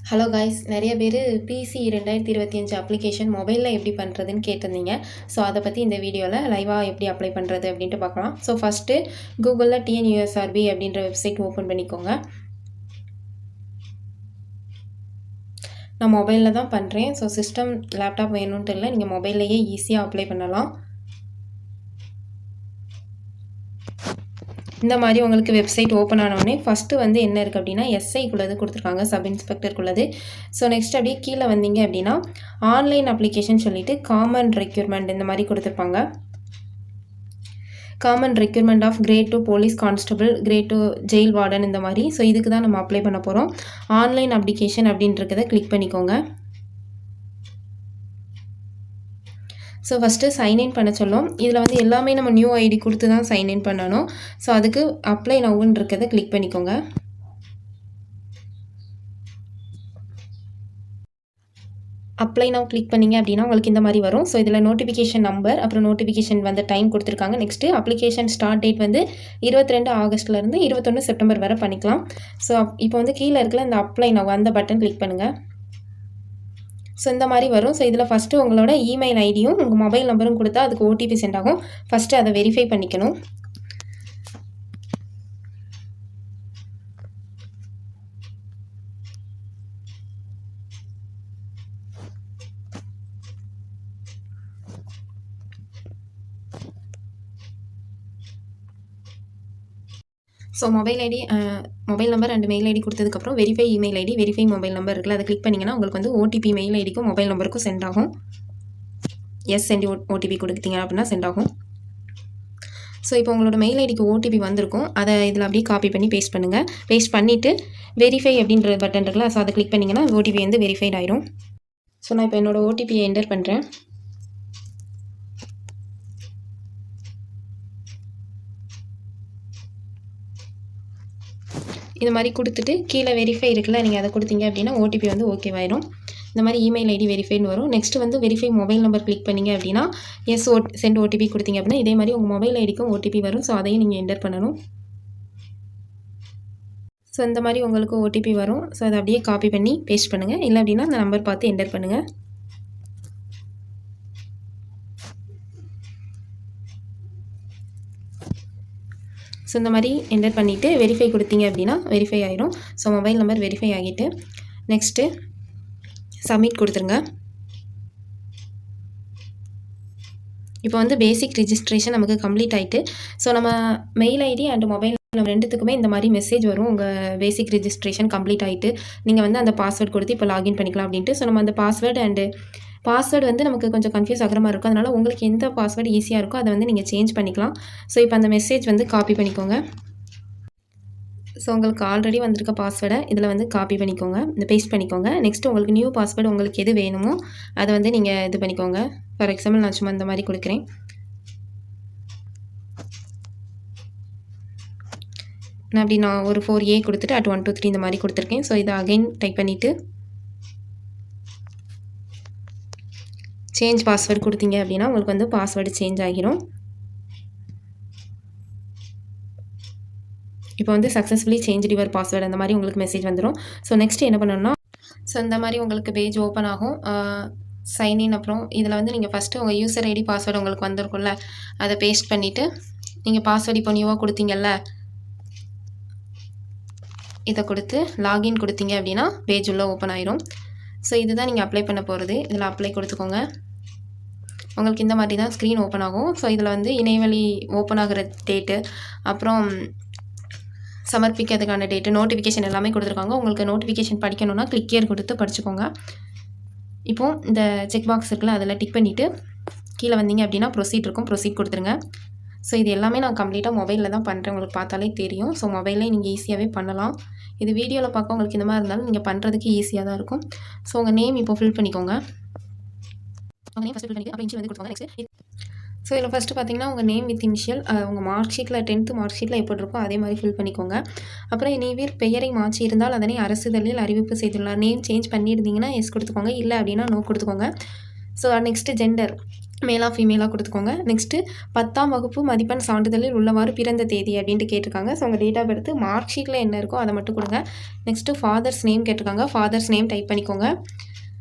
Hello guys, நிறைய பேர் PC 2025 application மொபைலில் எப்படி பண்ணுறதுன்னு கேட்டிருந்தீங்க. ஸோ அதை பற்றி இந்த வீடியோவில் லைவாக எப்படி அப்ளை பண்ணுறது அப்படின்ட்டு பார்க்கலாம். ஸோ ஃபஸ்ட்டு கூகுளில் டிஎன்யூஎஸ்ஆர்பி அப்படின்ற வெப்சைட் ஓப்பன் பண்ணிக்கோங்க. நான் மொபைலில் தான் பண்ணுறேன். ஸோ சிஸ்டம் லேப்டாப் வேணும்ன்ட்டு இல்லை, நீங்கள் மொபைல்லையே ஈஸியாக அப்ளை பண்ணலாம். இந்த மாதிரி உங்களுக்கு வெப்சைட் ஓப்பன் ஆனோடனே ஃபஸ்ட்டு வந்து என்ன இருக்குது அப்படின்னா எஸ்ஐக்குள்ளது கொடுத்துருக்காங்க, சப் இன்ஸ்பெக்டருக்குள்ளது. ஸோ நெக்ஸ்ட் அப்படியே கீழே வந்தீங்க அப்படின்னா ஆன்லைன் அப்ளிகேஷன் சொல்லிவிட்டு காமன் ரெக்யூர்மெண்ட் இந்த மாதிரி கொடுத்துருப்பாங்க. Common requirement of grade 2 police constable, grade 2 jail warden இந்த மாதிரி. ஸோ இதுக்கு தான் நம்ம அப்ளை பண்ண போகிறோம். ஆன்லைன் அப்ளிகேஷன் அப்படின்றத கிளிக் பண்ணிக்கோங்க. ஸோ ஃபஸ்ட்டு சைன்இன் பண்ண சொல்லும். இதில் வந்து எல்லாமே நம்ம நியூ ஐடி கொடுத்து தான் சைன்இன் பண்ணணும். ஸோ அதுக்கு அப்ளை நவுன்னு இருக்கிறத கிளிக் பண்ணிக்கோங்க. அப்ளை நவ் கிளிக் பண்ணிங்க அப்படின்னா உங்களுக்கு இந்த மாதிரி வரும். ஸோ இதில் நோட்டிஃபிகேஷன் நம்பர், அப்புறம் நோட்டிஃபிகேஷன் வந்து டைம் கொடுத்துருக்காங்க. நெக்ஸ்ட்டு அப்ளிகேஷன் ஸ்டார்ட் டேட் வந்து 22 ஆகஸ்ட்லேருந்து 21 செப்டம்பர் வரை பண்ணிக்கலாம். ஸோ இப்போ வந்து கீழே இருக்கிற இந்த அப்ளை நவ் அந்த பட்டன் கிளிக் பண்ணுங்கள். ஸோ இந்த மாதிரி வரும். ஸோ இதில் ஃபஸ்ட்டு உங்களோட இமெயில் ஐடியும் உங்கள் மொபைல் நம்பரும் கொடுத்தா அதுக்கு ஓடிபி சென்ட் ஆகும். ஃபஸ்ட்டு அதை வெரிஃபை பண்ணிக்கணும். So mobile number and mail ID கொடுத்ததுக்கப்புறம் verify email ID, verify mobile number இருக்குல்ல, அதை கிளிக் பண்ணிங்கன்னா உங்களுக்கு வந்து ஓடிபி மெயில் ஐடிக்கும் மொபைல் நம்பருக்கும் சென்ட் ஆகும். எஸ் சென்ட் ஓடிபி கொடுத்தீங்க அப்படின்னா சென்ட் ஆகும். ஸோ இப்போ உங்களோட மெயில் ஐடிக்கு ஓடிபி வந்திருக்கும். அதை இதில் அப்படியே காப்பி பண்ணி பேஸ்ட் பண்ணுங்கள். பேஸ்ட் பண்ணிவிட்டு வெரிஃபை அப்படின்ற பட்டன் இருக்குல்ல, ஸோ அதை கிளிக் பண்ணிங்கன்னா ஓடிபி வந்து வெரிஃபைட் ஆயிரும். ஸோ நான் இப்போ என்னோடய ஓடிபியை என்டர் பண்ணுறேன். இந்த மாதிரி கொடுத்துட்டு கீழே வெரிஃபை இருக்குல்ல, நீங்கள் அதை கொடுத்தீங்க அப்படின்னா ஓடிபி வந்து ஓகேவாயிரும். இந்த மாதிரி இமெயில் ஐடி வெரிஃபைன்னு வரும். நெக்ஸ்ட்டு வந்து வெரிஃபை மொபைல் நம்பர் கிளிக் பண்ணிங்க அப்படின்னா சென்ட் ஓடிபி கொடுத்தீங்க அப்படின்னா இதே மாதிரி உங்கள் மொபைல் ஐடிக்கும் ஓடிபி வரும். ஸோ அதையும் நீங்கள் என்டர் பண்ணணும். ஸோ இந்த மாதிரி உங்களுக்கு ஓடிபி வரும். ஸோ அதை அப்படியே காப்பி பண்ணி பேஸ்ட் பண்ணுங்கள். இல்லை அப்படின்னா அந்த நம்பர் பார்த்து என்டர் பண்ணுங்கள். ஸோ இந்த மாதிரி என்டர் பண்ணிவிட்டு வெரிஃபை கொடுத்தீங்க அப்படின்னா வெரிஃபை ஆகிடும். ஸோ மொபைல் நம்பர் வெரிஃபை ஆகிட்டு நெக்ஸ்ட்டு சப்மிட் கொடுத்துருங்க. இப்போ வந்து பேசிக் ரிஜிஸ்ட்ரேஷன் நமக்கு கம்ப்ளீட் ஆகிட்டு, ஸோ நம்ம mail ID and mobile number ரெண்டுத்துக்குமே இந்த மாதிரி மெசேஜ் வரும். உங்கள் பேசிக் ரிஜிஸ்ட்ரேஷன் கம்ப்ளீட் ஆகிட்டு நீங்கள் வந்து அந்த பாஸ்வேர்ட் கொடுத்து இப்போ லாகின் பண்ணிக்கலாம் அப்படின்ட்டு. ஸோ நம்ம அந்த பாஸ்வேர்டு வந்து நமக்கு கொஞ்சம் கன்ஃபியூஸ் ஆகிற மாதிரி இருக்கும். அதனால் உங்களுக்கு எந்த பாஸ்வேர்டு ஈஸியாக இருக்கோ அதை வந்து நீங்கள் சேஞ்ச் பண்ணிக்கலாம். ஸோ இப்போ அந்த மெசேஜ் வந்து காப்பி பண்ணிக்கோங்க. ஸோ உங்களுக்கு ஆல்ரெடி வந்திருக்க பாஸ்வேர்டை இதில் வந்து காப்பி பண்ணிக்கோங்க, இந்த பேஸ்ட் பண்ணிக்கோங்க. நெக்ஸ்ட்டு உங்களுக்கு நியூ பாஸ்வேர்டு உங்களுக்கு எது வேணுமோ அதை வந்து நீங்கள் இது பண்ணிக்கோங்க. ஃபார் எக்ஸாம்பிள் நான் சும்மா இந்த மாதிரி கொடுக்குறேன். நான் ஒரு 4A கொடுத்துட்டு @123 இந்த மாதிரி கொடுத்துருக்கேன். ஸோ இதை அகைன் டைப் பண்ணிவிட்டு சேஞ்ச் பாஸ்வேர்டு கொடுத்தீங்க அப்படின்னா உங்களுக்கு வந்து பாஸ்வேர்டு சேஞ்ச் ஆகிரும். இப்போ வந்து சக்ஸஸ்ஃபுல்லி சேஞ்ச் யுவர் பாஸ்வேர்டு அந்த மாதிரி உங்களுக்கு மெசேஜ் வந்துடும். ஸோ நெக்ஸ்ட் என்ன பண்ணணும்னா, ஸோ இந்த மாதிரி உங்களுக்கு பேஜ் ஓப்பன் ஆகும். சைன்இன் அப்புறம் இதில் வந்து நீங்கள் ஃபஸ்ட்டு உங்கள் யூசர் ஐடி பாஸ்வேர்டு உங்களுக்கு வந்திருக்கும்ல, அதை பேஸ்ட் பண்ணிவிட்டு நீங்கள் பாஸ்வேர்டு இப்போ நியூவாக கொடுத்தீங்கல்ல, இதை கொடுத்து லாகின் கொடுத்தீங்க அப்படின்னா பேஜ் உள்ள ஓப்பன் ஆயிரும். ஸோ இதுதான் நீங்கள் அப்ளை பண்ண போகிறது. இதில் அப்ளை கொடுத்துக்கோங்க. உங்களுக்கு இந்த மாதிரி தான் ஸ்க்ரீன் ஓப்பன் ஆகும். ஸோ இதில் வந்து இணையவழி ஓப்பன் ஆகிற டேட்டு, அப்புறம் சமர்ப்பிக்கிறதுக்கான டேட்டு, நோட்டிஃபிகேஷன் எல்லாமே கொடுத்துருக்காங்க. உங்களுக்கு நோட்டிஃபிகேஷன் படிக்கணும்னா கிளிக் ஹியர் கொடுத்து படிச்சுக்கோங்க. இப்போது இந்த செக் பாக்ஸ் இருக்குல்ல, அதில் டிக் பண்ணிவிட்டு கீழே வந்தீங்க அப்படின்னா ப்ரொசீட் இருக்கும், ப்ரொசீட் கொடுத்துருங்க. ஸோ இது எல்லாமே நான் கம்ப்ளீட்டாக மொபைலில் தான் பண்ணுறேன். உங்களுக்கு பார்த்தாலே தெரியும். ஸோ மொபைல்லே நீங்கள் ஈஸியாகவே பண்ணலாம். இது வீடியோவில் பார்க்க உங்களுக்கு இந்த மாதிரி இருந்தாலும் நீங்கள் பண்ணுறதுக்கு ஈஸியாக தான் இருக்கும். ஸோ உங்கள் நேம் இப்போ ஃபில் பண்ணிக்கோங்க. உங்கள் நேம் ஃபஸ்ட் ஃபில் பண்ணிட்டு அப்புறம் இன்ஷியல் வந்து கொடுத்துக்கோங்க. நெக்ஸ்ட் ஸோ இதில் ஃபஸ்ட்டு பார்த்தீங்கன்னா உங்கள் நேம் வித் இனிஷியல் உங்கள் மார்க் ஷீட்டில் 10th மார்க் ஷீட்டில் எப்படி இருக்கோ அதே மாதிரி ஃபில் பண்ணிக்கோங்க. அப்புறம் நீவிர் பெயரை மாற்றி இருந்தால் அதனை அரசிதழில் அறிவிப்பு செய்துள்ளார். நேம் சேஞ்ச் பண்ணியிருந்தீங்கன்னா எஸ் கொடுத்துக்கோங்க, இல்லை அப்படின்னா நோ கொடுத்துக்கோங்க. ஸோ நெக்ஸ்ட்டு மேலா ஃபீமேலாக கொடுத்துக்கோங்க. நெக்ஸ்ட்டு 10ஆம் வகுப்பு மதிப்பெண் சான்றிதழில் உள்ளவாறு பிறந்த தேதி அப்படின்ட்டு கேட்டிருக்காங்க. ஸோ உங்கள் டேட் ஆஃப் பர்த் மார்க் ஷீட்டில் என்ன இருக்கோ அதை மட்டும் கொடுங்க. நெக்ஸ்ட்டு ஃபாதர்ஸ் நேம் கேட்டிருக்காங்க. ஃபாதர்ஸ் நேம் டைப் பண்ணிக்கோங்க.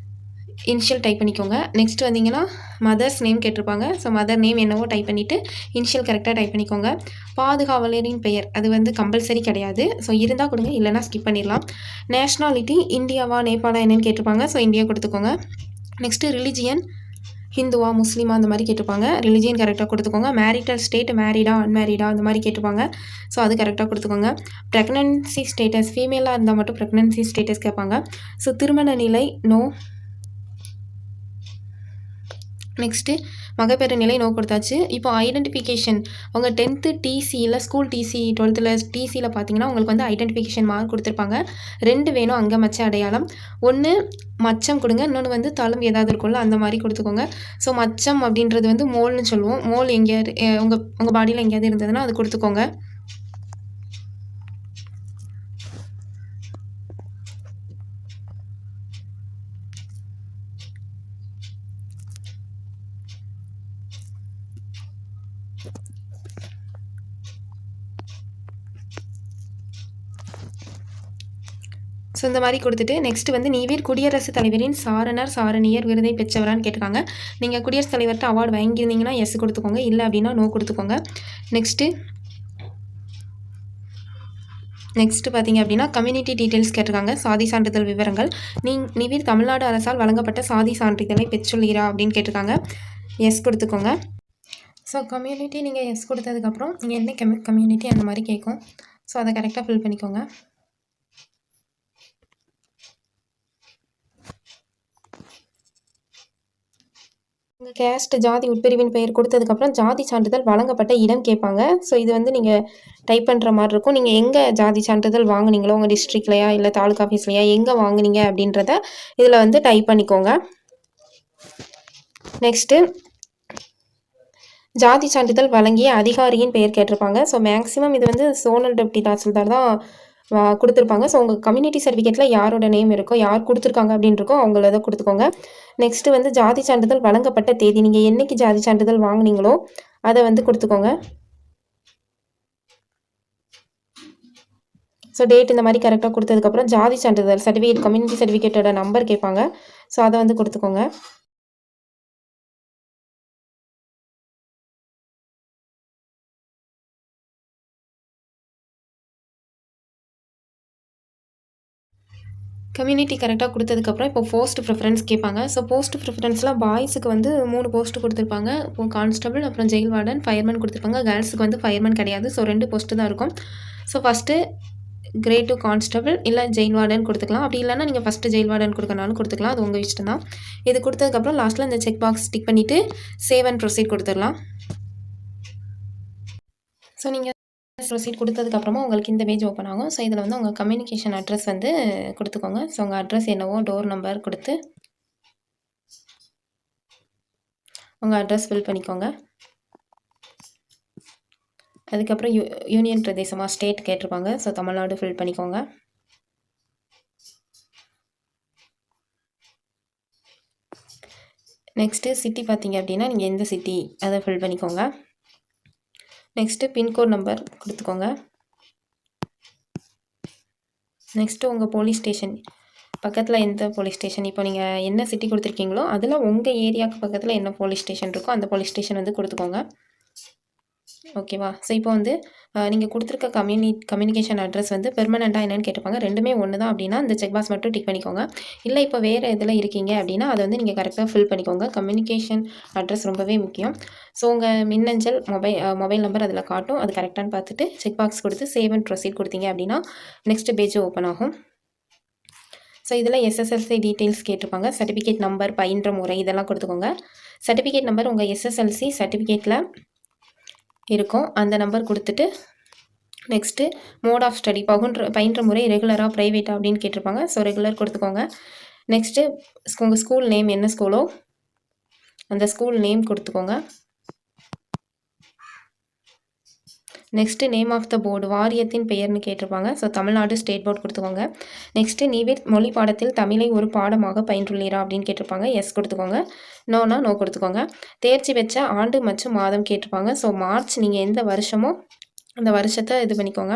இனிஷியல் டைப் பண்ணிக்கோங்க. நெக்ஸ்ட் வந்தீங்கன்னா மதர்ஸ் நேம் கேட்டிருப்பாங்க. ஸோ மதர் நேம் என்னவோ டைப் பண்ணிவிட்டு இனிஷியல் கரெக்டாக டைப் பண்ணிக்கோங்க. பாதுகாவலரின் பெயர் அது வந்து கம்பல்சரி கிடையாது. ஸோ இருந்தால் கொடுங்க, இல்லைனா ஸ்கிப் பண்ணிடலாம். நேஷ்னாலிட்டி இந்தியாவா நேபாளா என்னன்னு கேட்டிருப்பாங்க. ஸோ இந்தியா கொடுத்துக்கோங்க. நெக்ஸ்ட்டு ரிலிஜியன் ஹிந்துவா முஸ்லீமா அந்த மாதிரி கேட்டிருப்பாங்க. ரிலிஜியன் கரெக்டாக கொடுத்துக்கோங்க. மேரிட்டல் ஸ்டேட் மேரிடா அன்மேரிடா அந்த மாதிரி கேட்டிருப்பாங்க. ஸோ அது கரெக்டாக கொடுத்துக்கோங்க. ப்ரெக்னன்சி ஸ்டேட்டஸ் ஃபீமேலாக இருந்தால் மட்டும் ப்ரெக்னன்சி ஸ்டேட்டஸ் கேட்பாங்க. ஸோ திருமண நிலை நோ. நெக்ஸ்ட்டு மகப்பேறு நிலை நோ கொடுத்தாச்சு. இப்போ ஐடென்டிஃபிகேஷன் அவங்க 10th டிசியில் ஸ்கூல் டிசி 12th டிசியில் பார்த்தீங்கன்னா உங்களுக்கு வந்து ஐடென்டிஃபிகேஷன் மார்க் கொடுத்துருப்பாங்க. 2 வேணும் அங்கே மச்ச அடையாளம். ஒன்று மச்சம் கொடுங்க, இன்னொன்று வந்து தழும்பு ஏதாவது இருக்கும்ல அந்த மாதிரி கொடுத்துக்கோங்க. ஸோ மச்சம் அப்படின்றது வந்து மோல்னு சொல்லுவோம். மோல் எங்கேயாவது உங்கள் பாடியில் எங்கேயாவது இருந்ததுன்னா அது கொடுத்துக்கோங்க. ஸோ இந்த மாதிரி கொடுத்துட்டு நெக்ஸ்ட் வந்து நீவீர் குடியரசுத் தலைவரின் சாரணர் சாரணியர் விருதை பெற்றவரான்னு கேட்டிருக்காங்க. நீங்கள் குடியரசுத் தலைவர்கிட்ட அவார்டு வாங்கியிருந்தீங்கன்னா எஸ் கொடுத்துக்கோங்க, இல்லை அப்படின்னா நோ கொடுத்துக்கோங்க. நெக்ஸ்ட்டு பார்த்தீங்க அப்படின்னா கம்யூனிட்டி டீட்டெயில்ஸ் கேட்டிருக்காங்க. சாதி சான்றிதழ் விவரங்கள். நீவீர் தமிழ்நாடு அரசால் வழங்கப்பட்ட சாதி சான்றிதழை பெற்றுள்ளீரா அப்படின்னு கேட்டிருக்காங்க. எஸ் கொடுத்துக்கோங்க. ஸோ கம்யூனிட்டி நீங்கள் எஸ் கொடுத்ததுக்கப்புறம் நீங்கள் என்ன கம்யூனிட்டி அந்த மாதிரி கேட்கும். ஸோ அதை கரெக்டாக ஃபில் பண்ணிக்கோங்க. உங்கள் கேஸ்ட் ஜாதி உட்பிரிவின் பெயர் கொடுத்ததுக்கப்புறம் ஜாதி சான்றிதழ் வழங்கப்பட்ட இடம் கேட்பாங்க. ஸோ இது வந்து நீங்கள் டைப் பண்ணுற மாதிரி இருக்கும். நீங்கள் எங்கே ஜாதி சான்றிதழ் வாங்குனீங்களோ உங்கள் டிஸ்ட்ரிக்ட்லையா இல்லை தாலுக்கா ஆஃபீஸ்லையா எங்கே வாங்குனீங்க அப்படின்றத இதில் வந்து டைப் பண்ணிக்கோங்க. நெக்ஸ்ட்டு ஜாதி சான்றிதழ் வழங்கிய அதிகாரியின் பெயர் கேட்டிருப்பாங்க. ஸோ மேக்ஸிமம் இது வந்து சோனல் டெப்டி தாசில்தார் தான் கொடுத்துருப்பாங்க. ஸோ உங்கள் கம்யூனிட்டி சர்டிஃபிகேட்டில் யாரோட நேம் இருக்கோ யார் கொடுத்துருக்காங்க அப்படின்னு இருக்கோ அவங்கள தான் கொடுத்துக்கோங்க. நெக்ஸ்ட்டு வந்து ஜாதி சான்றிதழ் வழங்கப்பட்ட தேதி நீங்கள் என்றைக்கு ஜாதி சான்றிதழ் வாங்குனீங்களோ அதை வந்து கொடுத்துக்கோங்க. ஸோ டேட் இந்த மாதிரி கரெக்டாக கொடுத்ததுக்கப்புறம் ஜாதி சான்றிதழ் சர்டிஃபிகேட் கம்யூனிட்டி சர்டிஃபிகேட்டோட நம்பர் கேட்பாங்க. ஸோ அதை வந்து கொடுத்துக்கோங்க. கம்யூனிட்டி கரெக்டாக கொடுத்ததுக்கப்புறம் இப்போ போஸ்ட் ப்ரிஃபரன்ஸ் கேட்பாங்க. ஸோ போஸ்ட் ப்ரிஃபரன்ஸ்லாம் பாய்ஸுக்கு வந்து 3 போஸ்ட்டு கொடுத்துருப்பாங்க. இப்போ கான்ஸ்டபிள் அப்புறம் ஜெயில் வார்டன் ஃபயர்மேன் கொடுத்துருப்பாங்க. கேர்ள்ஸுக்கு வந்து ஃபயர்மேன் கிடையாது. ஸோ 2 போஸ்ட்டு தான் இருக்கும். ஸோ ஃபஸ்ட்டு கிரேட் 2 கான்ஸ்டபிள் இல்லை ஜெயில் வார்டன் கொடுத்துக்கலாம். அப்படி இல்லைன்னா நீங்கள் ஃபஸ்ட்டு ஜெயில் வார்டன் கொடுக்கனாலும் கொடுத்துக்கலாம். அது உங்கள் இஷ்டம் தான். இது கொடுத்ததுக்கப்புறம் லாஸ்ட்டில் இந்த செக் பாக்ஸ் டிக் பண்ணிவிட்டு சேவ் அண்ட் ப்ரொசீட் கொடுத்துடலாம். ஸோ நீங்கள் ப்ரொசீட் கொடுத்ததுக்கப்புறமா உங்களுக்கு இந்த பேஜ் ஓப்பன் ஆகும். ஸோ இதில் வந்து உங்கள் கம்யூனிகேஷன் அட்ரஸ் வந்து கொடுத்துக்கோங்க. ஸோ உங்கள் அட்ரஸ் என்னவோ டோர் நம்பர் கொடுத்து உங்கள் அட்ரஸ் ஃபில் பண்ணிக்கோங்க. அதுக்கப்புறம் யூனியன் பிரதேசமாக ஸ்டேட் கேட்டிருப்பாங்க. ஸோ தமிழ்நாடு ஃபில் பண்ணிக்கோங்க. நெக்ஸ்ட்டு சிட்டி பார்த்தீங்க அப்படின்னா நீங்கள் எந்த சிட்டி அதை ஃபில் பண்ணிக்கோங்க. நெக்ஸ்ட்டு பின்கோட் நம்பர் கொடுத்துக்கோங்க. நெக்ஸ்ட்டு உங்கள் போலீஸ் ஸ்டேஷன் பக்கத்தில் எந்த போலீஸ் ஸ்டேஷன் இப்போ நீங்கள் என்ன சிட்டி கொடுத்துருக்கீங்களோ அதில் உங்கள் ஏரியாவுக்கு பக்கத்தில் என்ன போலீஸ் ஸ்டேஷன் இருக்கோ அந்த போலீஸ் ஸ்டேஷன் வந்து கொடுத்துக்கோங்க. ஓகேவா? ஸோ இப்போ வந்து நீங்கள் கொடுத்துருக்க கம்யூனிகேஷன் அட்ரஸ் வந்து பெர்மனெண்ட்டாக என்னென்னு கேட்டிருப்பாங்க. ரெண்டுமே ஒன்று தான் அப்படின்னா இந்த செக் பாக்ஸ் மட்டும் டிக் பண்ணிக்கோங்க. இல்லை இப்போ வேறு இதில் இருக்கீங்க அப்படின்னா அதை வந்து நீங்கள் கரெக்டாக ஃபில் பண்ணிக்கோங்க. கம்யூனிகேஷன் அட்ரஸ் ரொம்பவே முக்கியம். ஸோ உங்கள் மின்னஞ்சல் மொபைல் நம்பர் அதில் காட்டும். அது கரெக்டானு பார்த்துட்டு செக் பாக்ஸ் கொடுத்து சேவ் அண்ட் ப்ரொசீட் கொடுத்தீங்க அப்படின்னா நெக்ஸ்ட் பேஜ் ஓப்பன் ஆகும். ஸோ இதில் எஸ்எஸ்எல்சி டீட்டெயில்ஸ் கேட்டிருப்பாங்க. சர்டிஃபிகேட் நம்பர் பயின்ற முறை இதெல்லாம் கொடுத்துக்கோங்க. சர்டிஃபிகேட் நம்பர் உங்கள் எஸ்எஸ்எல்சி சர்டிஃபிகேட்டில் இருக்கும். அந்த நம்பர் கொடுத்துட்டு நெக்ஸ்ட்டு மோட் ஆஃப் ஸ்டடி பயின்ற முறை ரெகுலராக ப்ரைவேட்டாக அப்படின்னு கேட்டிருப்பாங்க. ஸோ ரெகுலர் கொடுத்துக்கோங்க. நெக்ஸ்ட்டு உங்கள் ஸ்கூல் நேம் என்ன ஸ்கூலோ அந்த ஸ்கூல் நேம் கொடுத்துக்கோங்க. Next name of the board வாரியத்தின் பெயர்னு கேட்டிருப்பாங்க. ஸோ தமிழ்நாடு ஸ்டேட் போர்டு கொடுத்துக்கோங்க. நெக்ஸ்ட்டு நீவிர் மொழி பாடத்தில் தமிழை ஒரு பாடமாக பயின்றுள்ளீரா அப்படின்னு கேட்டிருப்பாங்க. எஸ் கொடுத்துக்கோங்க. நோனா நோ கொடுத்துக்கோங்க. தேர்ச்சி பெற்ற ஆண்டு மற்றும் மாதம் கேட்டிருப்பாங்க. ஸோ மார்ச் நீங்கள் எந்த வருஷமோ அந்த வருஷத்தை இது பண்ணிக்கோங்க.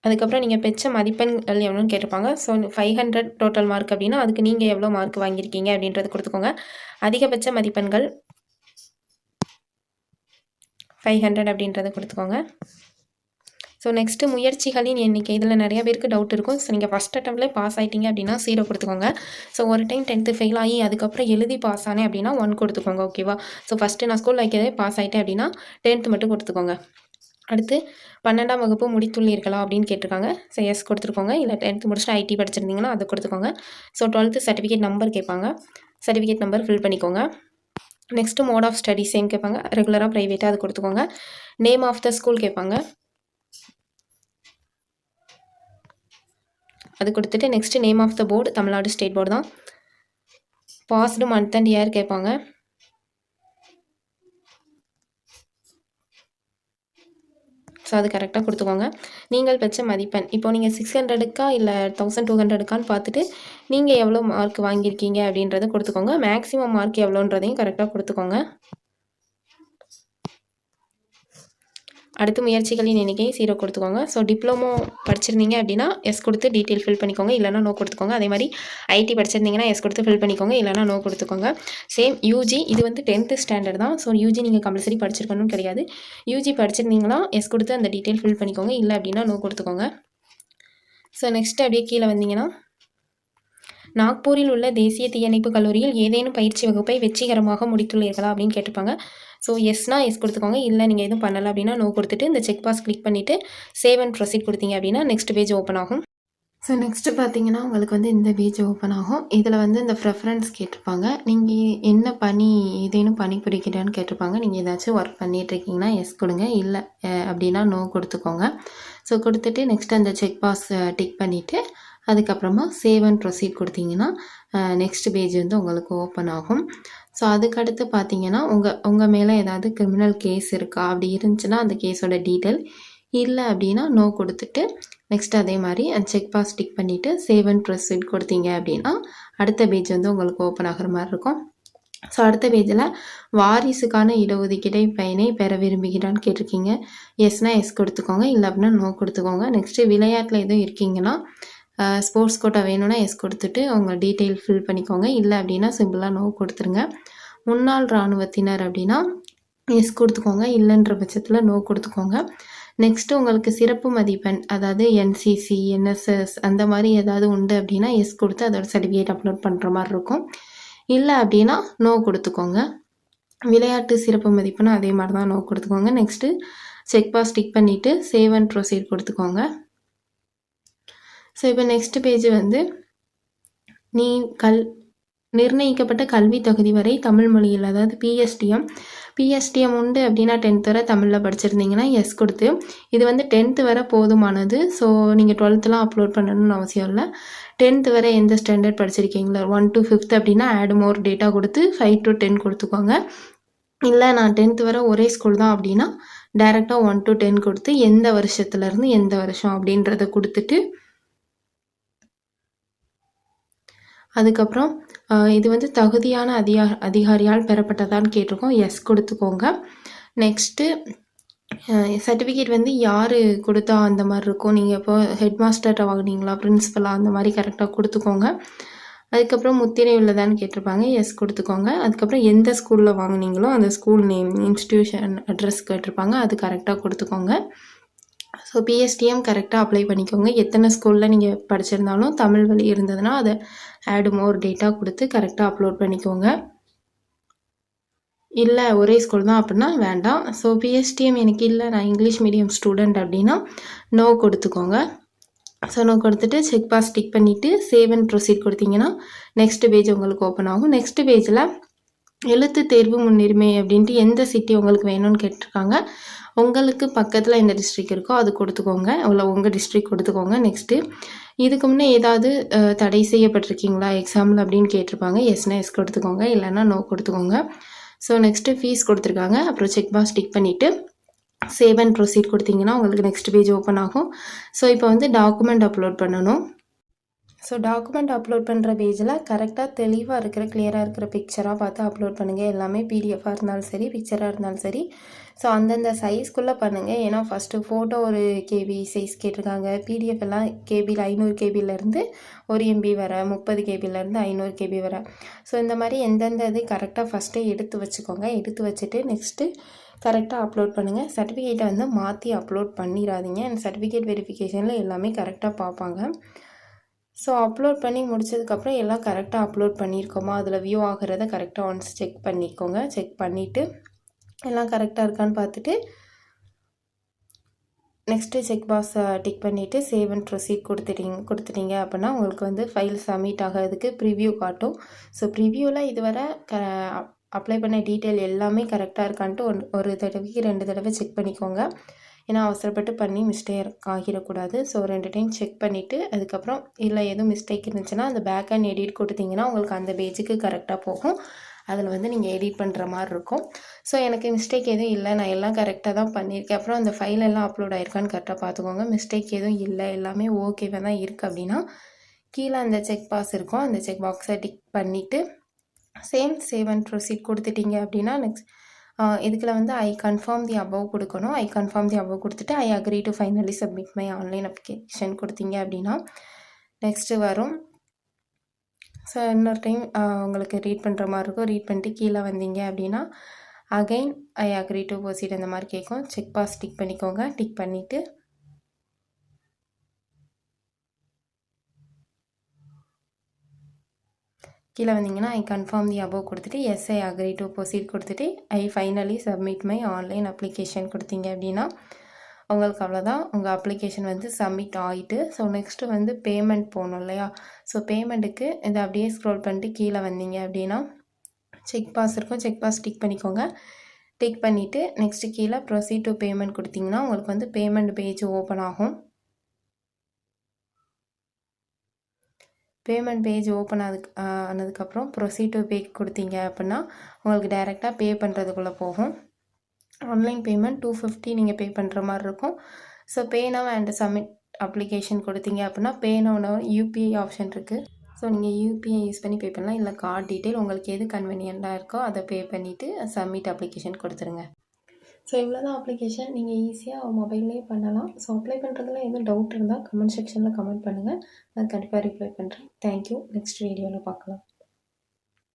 அதுக்கப்புறம் நீங்கள் பெற்ற மதிப்பெண்கள் எவ்வளோன்னு கேட்டிருப்பாங்க. ஸோ 500 டோட்டல் மார்க் அப்படின்னா அதுக்கு நீங்கள் எவ்வளோ மார்க் வாங்கியிருக்கீங்க அப்படின்றது கொடுத்துக்கோங்க. அதிகபட்ச மதிப்பெண்கள் 500 அப்படின்றத கொடுத்துக்கோங்க. ஸோ நெக்ஸ்ட்டு முயற்சிகளின் எண்ணிக்கை. இதில் நிறைய பேருக்கு டவுட் இருக்கும். ஸோ நீங்கள் ஃபஸ்ட் அட்டம்ப்ட்லேயே பாஸ் ஆகிட்டீங்க அப்படின்னா 0 கொடுத்துக்கோங்க. ஸோ ஒரு டைம் 10th ஃபெயில் ஆகி அதுக்கப்புறம் எழுதி பாஸ் ஆனேன் அப்படின்னா 1 கொடுத்துக்கோங்க. ஓகேவா? ஸோ ஃபஸ்ட்டு நான் ஸ்கூல் வைக்கிறதே பாஸ் ஆகிட்டேன் அப்படின்னா 10th மட்டும் கொடுத்துக்கோங்க. அடுத்து 12ஆம் வகுப்பு முடித்துள்ளீர்களா அப்படின்னு கேட்டிருக்காங்க. ஸோ எஸ் கொடுத்துருக்கோங்க. இல்லை 10th முடிச்சுட்டு ஐடி படிச்சிருந்தீங்கன்னா அதை கொடுத்துக்கோங்க. ஸோ 12th சர்டிஃபிகேட் நம்பர் கேட்பாங்க. சர்டிஃபிகேட் நம்பர் ஃபில் பண்ணிக்கோங்க. Next mode of study same கேட்பாங்க. ரெகுலராக ப்ரைவேட்டாக அது கொடுத்துக்கோங்க. நேம் ஆஃப் த ஸ்கூல் கேட்பாங்க. அது கொடுத்துட்டு next name of the board Tamil Nadu state board தான். பாஸ்டு மந்த் அண்ட் இயர் கேட்பாங்க. ஸோ அது கரெக்டாக கொடுத்துக்கோங்க. நீங்கள் பெற்ற மதிப்பெண் இப்போ நீங்கள் 600க்கா இல்லை 1200க்கான்னு பார்த்துட்டு நீங்கள் எவ்வளோ மார்க் வாங்கியிருக்கீங்க அப்படின்றத கொடுத்துக்கோங்க. மேக்ஸிமம் மார்க் எவ்வளோன்றதையும் கரெக்டாக கொடுத்துக்கோங்க. அடுத்து முயற்சிகளின் எண்ணிக்கை 0 கொடுத்துக்கோங்க. ஸோ டிப்ளமோ படிச்சிருந்தீங்க அப்படின்னா எஸ் கொடுத்து டீட்டெயில் ஃபில் பண்ணிக்கோங்க. இல்லைனா நோ கொடுத்துக்கோங்க. அதே மாதிரி ஐடி படிச்சிருந்தீங்கன்னா எஸ் கொடுத்து ஃபில் பண்ணிக்கோங்க. இல்லைனா நோ கொடுத்துக்கோங்க. சேம் யூஜி இது வந்து 10th ஸ்டாண்டர்ட் தான். ஸோ யூஜி நீங்கள் கம்பல்சரி படிச்சிருக்கணும்னு கிடையாது. யூஜி படிச்சிருந்தீங்கன்னா எஸ் கொடுத்து அந்த டீட்டெயில் ஃபில் பண்ணிக்கோங்க. இல்லை அப்படின்னா நோ கொடுத்துக்கோங்க. ஸோ நெக்ஸ்ட்டு அப்படியே கீழே வந்தீங்கன்னா நாக்பூரில் உள்ள தேசிய தீயணைப்பு கல்லூரியில் ஏதேனும் பயிற்சி வகுப்பை வெற்றிகரமாக முடித்துள்ளீர்களா அப்படின்னு கேட்டிருப்பாங்க. ஸோ எஸ்னா எஸ் கொடுத்துக்கோங்க. இல்லை நீங்கள் எதுவும் பண்ணலை அப்படின்னா நோ கொடுத்துட்டு இந்த செக் பாஸ் கிளிக் பண்ணிவிட்டு சேவ் அண்ட் ப்ரொசீட் கொடுத்தீங்க அப்படின்னா நெக்ஸ்ட் பேஜ் ஓப்பன் ஆகும். ஸோ நெக்ஸ்ட்டு பார்த்தீங்கன்னா உங்களுக்கு வந்து இந்த பேஜ் ஓப்பன் ஆகும். இதில் வந்து இந்த ப்ரெஃபரன்ஸ் கேட்டிருப்பாங்க. நீங்கள் என்ன பணி ஏதேனும் பணி புரிக்கிறான்னு கேட்டிருப்பாங்க. நீங்கள் ஏதாச்சும் ஒர்க் பண்ணிகிட்ருக்கீங்கன்னா எஸ் கொடுங்க. இல்லை அப்படின்னா நோ கொடுத்துக்கோங்க. ஸோ கொடுத்துட்டு நெக்ஸ்ட் அந்த செக் பாஸ் டிக் பண்ணிவிட்டு அதுக்கப்புறமா சேவ் அண்ட் ப்ரொசீட் கொடுத்தீங்கன்னா நெக்ஸ்ட் பேஜ் வந்து உங்களுக்கு ஓப்பன் ஆகும். ஸோ அதுக்கடுத்து பார்த்தீங்கன்னா உங்கள் மேலே ஏதாவது கிரிமினல் கேஸ் இருக்கா அப்படி இருந்துச்சுன்னா அந்த கேஸோட டீட்டெயில், இல்லை அப்படின்னா நோ கொடுத்துட்டு நெக்ஸ்ட் அதே மாதிரி அந்த செக் பாஸ் டிக் பண்ணிவிட்டு சேவ் அண்ட் ப்ரொசீட் கொடுத்தீங்க அப்படின்னா அடுத்த பேஜ் வந்து உங்களுக்கு ஓப்பன் ஆகிற மாதிரி இருக்கும். ஸோ அடுத்த பேஜில் வாரிசுக்கான இடஒதுக்கீடை பயனை பெற விரும்புகிறான்னு கேட்டிருக்கீங்க. எஸ்னால் எஸ் கொடுத்துக்கோங்க. இல்லை அப்படின்னா நோ கொடுத்துக்கோங்க. நெக்ஸ்ட்டு விளையாட்டில் எதுவும் இருக்கீங்கன்னா ஸ்போர்ட்ஸ் கோட்டா வேணும்னா எஸ் கொடுத்துட்டு அவங்க டீட்டெயில் ஃபில் பண்ணிக்கோங்க. இல்லை அப்படின்னா சிம்பிளாக நோ கொடுத்துருங்க. முன்னாள் இராணுவத்தினர் அப்படின்னா எஸ் கொடுத்துக்கோங்க. இல்லைன்ற பட்சத்தில் நோ கொடுத்துக்கோங்க. நெக்ஸ்ட்டு உங்களுக்கு சிறப்பு மதிப்பெண் அதாவது என்சிசி என்எஸ்எஸ் அந்த மாதிரி ஏதாவது உண்டு அப்படின்னா எஸ் கொடுத்து அதோட சர்டிஃபிகேட் அப்லோட் பண்ணுற மாதிரி இருக்கும். இல்லை அப்படின்னா நோ கொடுத்துக்கோங்க. விளையாட்டு சிறப்பு மதிப்பெண்ணு அதே மாதிரி தான் நோ கொடுத்துக்கோங்க. நெக்ஸ்ட்டு செக் பாஸ் டிக் பண்ணிவிட்டு சேவ் அண்ட் ப்ரொசீட் கொடுத்துக்கோங்க. ஸோ இப்போ நெக்ஸ்ட் பேஜ் வந்து நீ நிர்ணயிக்கப்பட்ட கல்வி தகுதி வரை தமிழ் மொழியில் அதாவது பிஎஸ்டிஎம் உண்டு அப்படின்னா 10th வரை தமிழில் படிச்சிருந்தீங்கன்னா எஸ் கொடுத்து இது வந்து 10th வரை போதுமானது. ஸோ நீங்கள் 12thலாம் அப்லோட் பண்ணணும்னு அவசியம் இல்லை. 10th வரை எந்த ஸ்டாண்டர்ட் படிச்சிருக்கீங்களா 1 to 5th அப்படின்னா ஆட் மோர் டேட்டா கொடுத்து 5 to 10 கொடுத்துக்கோங்க. இல்லை நான் 10th வரை ஒரே ஸ்கூல் தான் அப்படின்னா டைரெக்டாக 1 to 10 கொடுத்து எந்த வருஷத்துலேருந்து எந்த வருஷம் அப்படின்றத கொடுத்துட்டு அதுக்கப்புறம் இது வந்து தகுதியான அதிகாரியால் பெறப்பட்டதான்னு கேட்டிருக்கோம். எஸ் கொடுத்துக்கோங்க. நெக்ஸ்ட்டு சர்டிஃபிகேட் வந்து யார் கொடுத்தா அந்த மாதிரி இருக்கும். நீங்கள் இப்போ ஹெட் மாஸ்டர்கிட்ட வாங்கினீங்களா பிரின்ஸிபலாக அந்த மாதிரி கரெக்டாக கொடுத்துக்கோங்க. அதுக்கப்புறம் முத்திரை உள்ளதான்னு கேட்டிருப்பாங்க. எஸ் கொடுத்துக்கோங்க. அதுக்கப்புறம் எந்த ஸ்கூலில் வாங்கினீங்களோ அந்த ஸ்கூல் நேம் இன்ஸ்டியூஷன் அட்ரஸ் கேட்டிருப்பாங்க. அது கரெக்டாக கொடுத்துக்கோங்க. ஸோ பிஎஸ்டிஎம் கரெக்டாக அப்ளை பண்ணிக்கோங்க. எத்தனை ஸ்கூலில் நீங்கள் படிச்சிருந்தாலும் தமிழ் வழி இருந்ததுன்னா அதை ஆட் மோர் டேட்டா கொடுத்து கரெக்டாக அப்லோட் பண்ணிக்கோங்க. இல்லை ஒரே ஸ்கூல் தான் அப்படின்னா வேண்டாம். ஸோ பிஎஸ்டிஎம் எனக்கு இல்லை நான் இங்கிலீஷ் மீடியம் ஸ்டூடெண்ட் அப்படின்னா நோ கொடுத்துக்கோங்க. ஸோ நோ கொடுத்துட்டு செக் பாஸ் டிக் பண்ணிவிட்டு சேவ் அண்ட் ப்ரொசீட் கொடுத்தீங்கன்னா நெக்ஸ்ட் பேஜ் உங்களுக்கு ஓப்பன் ஆகும். நெக்ஸ்ட் பேஜில் எழுத்து தேர்வு முன்னுரிமை அப்படின்ட்டு எந்த சிட்டி உங்களுக்கு வேணும்னு கேட்டிருக்காங்க. உங்களுக்கு பக்கத்தில் எந்த டிஸ்ட்ரிக்ட் இருக்கோ அது கொடுத்துக்கோங்க. உங்கள் டிஸ்ட்ரிக்ட் கொடுத்துக்கோங்க. நெக்ஸ்ட்டு இதுக்கு முன்னே ஏதாவது தடை செய்யப்பட்டிருக்கீங்களா எக்ஸாமில் அப்படின்னு கேட்டிருப்பாங்க. எஸ்னா எஸ் கொடுத்துக்கோங்க, இல்லைன்னா நோ கொடுத்துக்கோங்க. ஸோ நெக்ஸ்ட்டு ஃபீஸ் கொடுத்துருக்காங்க. அப்புறம் செக் பாக்ஸ் டிக் பண்ணிவிட்டு சேவ் அண்ட் ப்ரொசீட் கொடுத்தீங்கன்னா உங்களுக்கு நெக்ஸ்ட் பேஜ் ஓப்பன் ஆகும். ஸோ இப்போ வந்து டாக்குமெண்ட் அப்லோட் பண்ணணும். ஸோ டாக்குமெண்ட் அப்லோட் பண்ணுற பேஜில் கரெக்டாக தெளிவாக இருக்கிற கிளியராக இருக்கிற பிக்சராக பார்த்து அப்லோட் பண்ணுங்கள். எல்லாமே பிடிஎஃபாக இருந்தாலும் சரி, பிக்சராக இருந்தாலும் சரி. ஸோ அந்தந்த சைஸ்க்குள்ளே பண்ணுங்கள். ஏன்னா ஃபஸ்ட்டு ஃபோட்டோ ஒரு கேபி சைஸ் கேட்டிருக்காங்க. பிடிஎஃப் எல்லாம் கேபியில் 500 கேபிலேருந்து 1 MB வர, 30 கேபிலேருந்து 500 கேபி வர. ஸோ இந்த மாதிரி எந்தெந்த இது கரெக்டாக ஃபஸ்ட்டே எடுத்து வச்சுக்கோங்க. எடுத்து வச்சுட்டு நெக்ஸ்ட்டு கரெக்டாக அப்லோட் பண்ணுங்கள். சர்டிஃபிகேட்டை வந்து மாற்றி அப்லோட் பண்ணிடாதீங்க. அண்ட் சர்டிஃபிகேட் வெரிஃபிகேஷனில் எல்லாமே கரெக்டாக பார்ப்பாங்க. ஸோ அப்லோட் பண்ணி முடிச்சதுக்கப்புறம் எல்லாம் கரெக்டாக அப்லோட் பண்ணியிருக்கோமா, அதில் வியூ ஆகிறத கரெக்டாக ஒன்ஸ் செக் பண்ணிக்கோங்க. செக் பண்ணிவிட்டு எல்லாம் கரெக்டாக இருக்கான்னு பார்த்துட்டு நெக்ஸ்ட்டு செக் பாக்ஸை டிக் பண்ணிவிட்டு சேவ் அண்ட் ப்ரொசீட் கொடுத்துட்டீங்க அப்படின்னா உங்களுக்கு வந்து ஃபைல் சப்மிட் ஆகிறதுக்கு ப்ரிவ்யூ காட்டும். ஸோ ப்ரிவ்யூவில் இதுவரை அப்ளை பண்ண டீட்டெயில் எல்லாமே கரெக்டாக இருக்கான்ட்டு ஒரு தடவைக்கு 2 தடவை செக் பண்ணிக்கோங்க. ஏன்னா அவசரப்பட்டு பண்ணி மிஸ்டேக் ஆகிடக்கூடாது. ஸோ 2 டைம் செக் பண்ணிவிட்டு அதுக்கப்புறம் இல்லை எதுவும் மிஸ்டேக் இருந்துச்சுன்னா அந்த பேக் அண்ட் எடிட் கொடுத்தீங்கன்னா உங்களுக்கு அந்த பேஜுக்கு கரெக்டாக போகும். அதில் வந்து நீங்கள் எடிட் பண்ணுற மாதிரி இருக்கும். ஸோ எனக்கு மிஸ்டேக் எதுவும் இல்லை, நான் எல்லாம் கரெக்டாக தான் பண்ணியிருக்கேன். அப்புறம் அந்த ஃபைல் எல்லாம் அப்லோட் ஆயிருக்கான்னு கரெக்டாக பார்த்துக்கோங்க. மிஸ்டேக் எதுவும் இல்லை, எல்லாமே ஓகேவாக தான் இருக்குது அப்படின்னா கீழே அந்த செக் பாக்ஸ் இருக்கும். அந்த செக் பாக்ஸை டிக் பண்ணிவிட்டு சேவ் அண்ட் ப்ரொசீட் கொடுத்துட்டீங்க அப்படின்னா நெக்ஸ்ட் இதுக்குள்ள வந்து ஐ கன்ஃபார்ம் தி அபவ் கொடுக்கணும். ஐ கன்ஃபார்ம் தி அபவ் கொடுத்துட்டு ஐ agree to finally submit my online application கொடுத்தீங்க அப்படின்னா நெக்ஸ்ட்டு வரும். ஸோ இன்னொரு டைம் உங்களுக்கு ரீட் பண்ணுற மாதிரி இருக்கும். ரீட் பண்ணிட்டு கீழே வந்தீங்க அப்படின்னா again I agree to proceed அந்த மாதிரி கேட்கும். செக் பாக்ஸ் டிக் பண்ணிக்கோங்க. டிக் பண்ணிவிட்டு கீழே வந்தீங்கன்னா ஐ கன்ஃபார்ம் தி அபவ் கொடுத்துட்டு yes I agree to proceed கொடுத்துட்டு I finally submit my online application கொடுத்தீங்க அப்படின்னா உங்களுக்கு அவ்வளோதான், உங்கள் அப்ளிகேஷன் வந்து சப்மிட் ஆகிட்டு. ஸோ நெக்ஸ்ட்டு வந்து பேமெண்ட் போகணும் இல்லையா? ஸோ பேமெண்ட்டுக்கு இதை அப்படியே ஸ்க்ரோல் பண்ணிட்டு கீழே வந்தீங்க அப்படின்னா செக் பாக்ஸ் இருக்கும். செக் பாக்ஸ் டிக் பண்ணிக்கோங்க. டிக் பண்ணிவிட்டு நெக்ஸ்ட்டு கீழே ப்ரொசீட் டு பேமெண்ட் கொடுத்தீங்கன்னா உங்களுக்கு வந்து பேமெண்ட் பேஜ் ஓப்பன் ஆகும். பேமெண்ட் பேஜ் ஓப்பன் ஆனதுக்கப்புறம் ப்ரொசீட் டு பே கொடுத்தீங்க அப்படின்னா உங்களுக்கு டைரெக்டாக பே பண்ணுறதுக்குள்ளே போகும். ஆன்லைன் பேமெண்ட் 250 நீங்கள் பே பண்ணுற மாதிரி இருக்கும். So pay now and submit application கொடுத்தீங்க அப்படின்னா பே நவ்னா யூபிஐ ஆப்ஷன் இருக்குது. ஸோ நீங்கள் யூபிஐ யூஸ் பண்ணி பே பண்ணலாம், இல்லை கார்டு டீட்டெயில் உங்களுக்கு எது கன்வீனியண்ட்டாக இருக்கோ அதை பே பண்ணிவிட்டு சப்மிட் அப்ளிகேஷன் கொடுத்துருங்க. ஸோ இவ்வளோ தான் அப்ளிகேஷன். நீங்கள் ஈஸியாக மொபைல்லேயே பண்ணலாம். ஸோ அப்ளை பண்ணுறதுல எதுவும் டவுட் இருந்தால் கமெண்ட் செக்ஷனில் கமெண்ட் பண்ணுங்கள். நான் கண்டிப்பாக ரிப்ளை பண்ணுறேன். தேங்க்யூ. நெக்ஸ்ட் வீடியோவில் பார்க்கலாம்.